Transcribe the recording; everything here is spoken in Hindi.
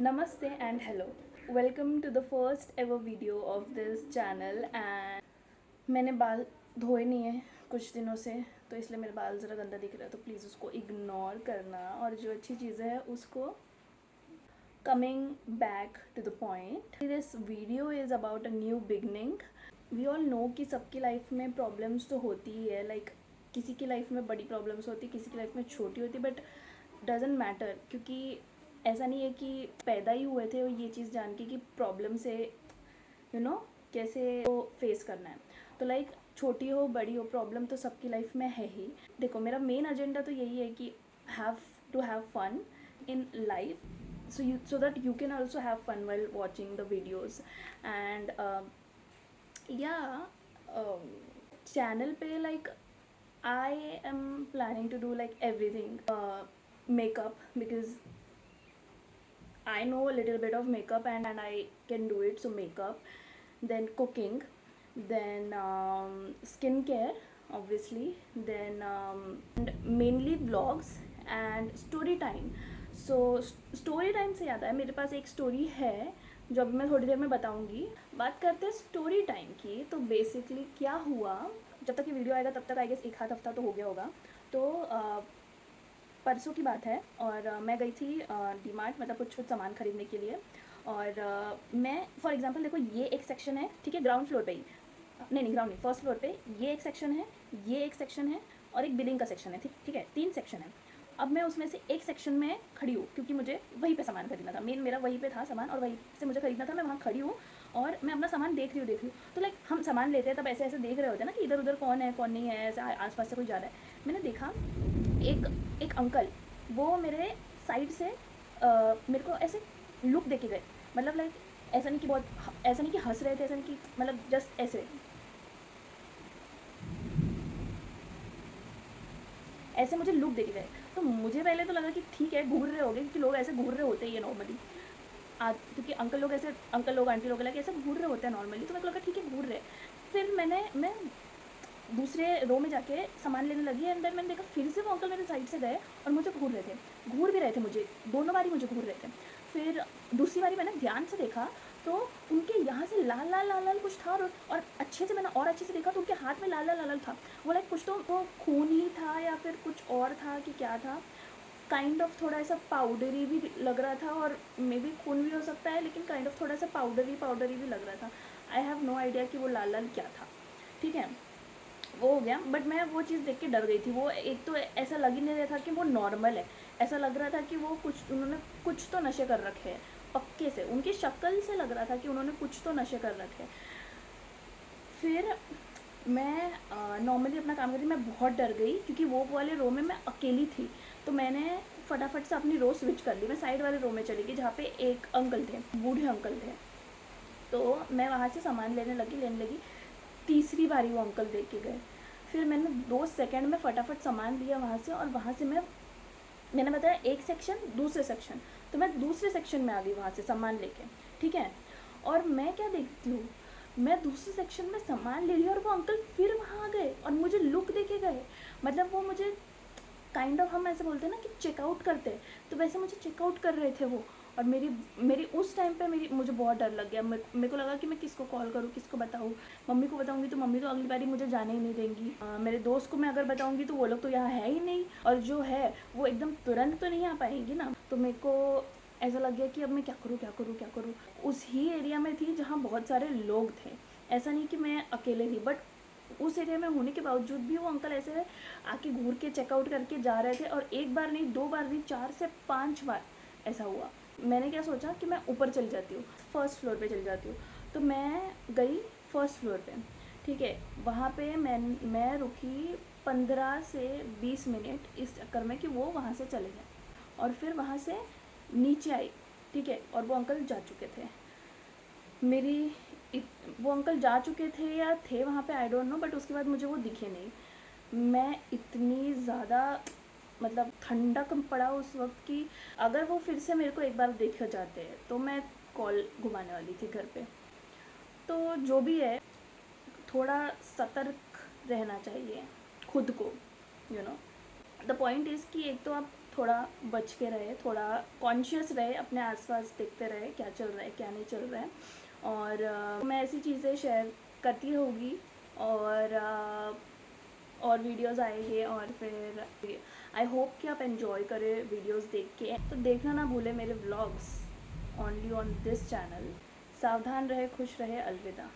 Namaste and hello. Welcome to the first ever video of this channel and मैंने बाल धोए नहीं है कुछ दिनों से, तो इसलिए मेरे बाल ज़रा गंदा दिख रहा है, तो प्लीज़ उसको इग्नोर करना और जो अच्छी चीज़ें हैं उसको coming back to the point. This video is about a new beginning. We all know कि सबकी लाइफ में प्रॉब्लम्स तो होती ही है, लाइक किसी की लाइफ में बड़ी प्रॉब्लम्स होती, किसी की लाइफ में छोटी होती, बट डजेंट मैटर, क्योंकि ऐसा नहीं है कि पैदा ही हुए थे ये चीज़ जान के कि प्रॉब्लम से कैसे वो फेस करना है। तो लाइक छोटी हो बड़ी हो, प्रॉब्लम तो सबकी लाइफ में है ही। देखो, मेरा मेन एजेंडा तो यही है कि have to have fun in life, so that you can also have fun while watching the videos. And channel पे like I am planning to do like everything, makeup, because I know a little bit of makeup and I can do it. So makeup, then cooking, then skincare, obviously, then and mainly vlogs and story time. So story time से याद है, मेरे पास एक स्टोरी है जो अभी मैं थोड़ी देर में बताऊंगी। बात करते हैं स्टोरी टाइम की। तो बेसिकली क्या हुआ, जब तक ये वीडियो आएगा तब तक आई गेस एक आध हफ्ता तो हो गया होगा। तो परसों की बात है और मैं गई थी डीमार्ट, मतलब कुछ सामान खरीदने के लिए। और मैं फॉर एग्जांपल देखो, ये एक सेक्शन है, ठीक है, ग्राउंड फ्लोर पे ही, नहीं ग्राउंड नहीं, फर्स्ट फ्लोर पे ये एक सेक्शन है, ये एक सेक्शन है और एक बिलिंग का सेक्शन है, ठीक है, 3 सेक्शन है। अब मैं उसमें से एक सेक्शन में खड़ी हूँ क्योंकि मुझे वहीं पे सामान खरीदना था, मेन मेरा वहीं पे था सामान और वहीं से मुझे खरीदना था। मैं वहाँ खड़ी हूँ और मैं अपना सामान देख रही हूँ। तो लाइक हम सामान लेते हैं तब ऐसे ऐसे देख रहे होते हैं ना कि इधर उधर कौन है कौन नहीं है, ऐसे आसपास से कोई जा रहा है। मैंने देखा एक एक अंकल, वो मेरे साइड से मेरे को ऐसे लुक दे के गए, मतलब लाइक ऐसा नहीं कि बहुत, ऐसा नहीं कि हंस रहे थे, ऐसा नहीं कि, मतलब जस्ट ऐसे ऐसे मुझे लुक दे के गए। तो मुझे पहले तो लगा कि ठीक है घूर रहे होंगे, क्योंकि लोग ऐसे घूर रहे होते ही है नॉर्मली, क्योंकि अंकल लोग ऐसे, अंकल लोग आंटी लोग लाइक ऐसे घूर रहे होते हैं नॉर्मली, तो मेरे को लगा ठीक है घूर रहे। फिर मैं दूसरे रो में जाके सामान लेने लगी, अंदर मैंने देखा फिर से वो अंकल मेरे साइड से गए और मुझे घूर रहे थे, घूर भी रहे थे मुझे, दोनों बारी मुझे घूर रहे थे। फिर दूसरी बारी मैंने ध्यान से देखा तो उनके यहाँ से लाल लाल लाल लाल कुछ था, और अच्छे से मैंने और अच्छे से देखा तो उनके हाथ में लाल लाल लाल लाल था। वो लाइक कुछ तो वो खून ही था या फिर कुछ और था कि क्या था, काइंड ऑफ थोड़ा ऐसा पाउडरी भी लग रहा था, और मे बी खून भी हो सकता है, लेकिन काइंड ऑफ थोड़ा सा पाउडरी भी लग रहा था। आई हैव नो आइडिया कि वो लाल लाल क्या था, ठीक है, वो हो गया। बट मैं वो चीज़ देख के डर गई थी। वो एक तो ऐसा लग ही नहीं रहा था कि वो नॉर्मल है, ऐसा लग रहा था कि वो कुछ, उन्होंने कुछ तो नशे कर रखे हैं, पक्के से उनकी शक्ल से लग रहा था कि उन्होंने कुछ तो नशे कर रखे हैं। फिर मैं नॉर्मली अपना काम कर रही, मैं बहुत डर गई क्योंकि वो वाले रो में मैं अकेली थी। तो मैंने फटाफट से अपनी रो स्विच कर ली, मैं साइड वाले रो में चली गई जहाँ पे एक अंकल थे, बूढ़े अंकल थे। तो मैं वहाँ से सामान लेने लगी। तीसरी बारी वो अंकल देख के गए। फिर मैंने 2 सेकंड में फटाफट सामान लिया वहाँ से, और वहाँ से मैंने बताया एक सेक्शन दूसरे सेक्शन, तो मैं दूसरे सेक्शन में आ गई वहाँ से सामान लेके, ठीक है। और मैं क्या देखती हूँ, मैं दूसरे सेक्शन में सामान ले रही हूँ और वो अंकल फिर वहाँ आ गए और मुझे लुक दे के गए। मतलब वो मुझे काइंड ऑफ, हम ऐसे बोलते हैं ना कि चेकआउट करते हैं, तो वैसे मुझे चेकआउट कर रहे थे वो। और मेरी मेरी उस टाइम पे मुझे बहुत डर लग गया। मेरे को लगा कि मैं किसको कॉल करूँ, किसको बताऊँ। मम्मी को बताऊँगी तो मम्मी तो अगली बारी मुझे जाने ही नहीं देंगी। मेरे दोस्त को मैं अगर बताऊँगी तो वो लोग तो यहाँ है ही नहीं, और जो है वो एकदम तुरंत तो नहीं आ पाएंगी ना। तो मेरे को ऐसा लग गया कि अब मैं क्या करूँ क्या करूँ क्या करूँ। उस ही एरिया में थी जहाँ बहुत सारे लोग थे, ऐसा नहीं कि मैं अकेले थी, बट उस एरिया में होने के बावजूद भी वो अंकल ऐसे आके घूर के चेकआउट करके जा रहे थे। और एक बार नहीं, 2 बार नहीं, 4 से 5 बार ऐसा हुआ। मैंने क्या सोचा कि मैं ऊपर चली जाती हूँ, फर्स्ट फ्लोर पे चली जाती हूँ। तो मैं गई फर्स्ट फ्लोर पे, ठीक है। वहाँ पे मैं रुकी 15 से 20 मिनट इस चक्कर में कि वो वहाँ से चले गए, और फिर वहाँ से नीचे आई, ठीक है। और वो अंकल जा चुके थे। मेरी वो अंकल जा चुके थे या थे वहाँ पे, आई डोंट नो, बट उसके बाद मुझे वो दिखे नहीं। मैं इतनी ज़्यादा, मतलब ठंडक पड़ा उस वक्त की, अगर वो फिर से मेरे को एक बार देख जाते तो मैं कॉल घुमाने वाली थी घर पे। तो जो भी है, थोड़ा सतर्क रहना चाहिए खुद को, द पॉइंट इज़ कि एक तो आप थोड़ा बच के रहे, थोड़ा कॉन्शियस रहे, अपने आसपास देखते रहे क्या चल रहा है क्या नहीं चल रहा है। और मैं ऐसी चीज़ें शेयर करती रहूँगी और वीडियोस आएंगे। और फिर आई होप कि आप एंजॉय करें वीडियोस देख के। तो देखना ना भूले मेरे vlogs only on this channel. सावधान रहे, खुश रहे, अलविदा।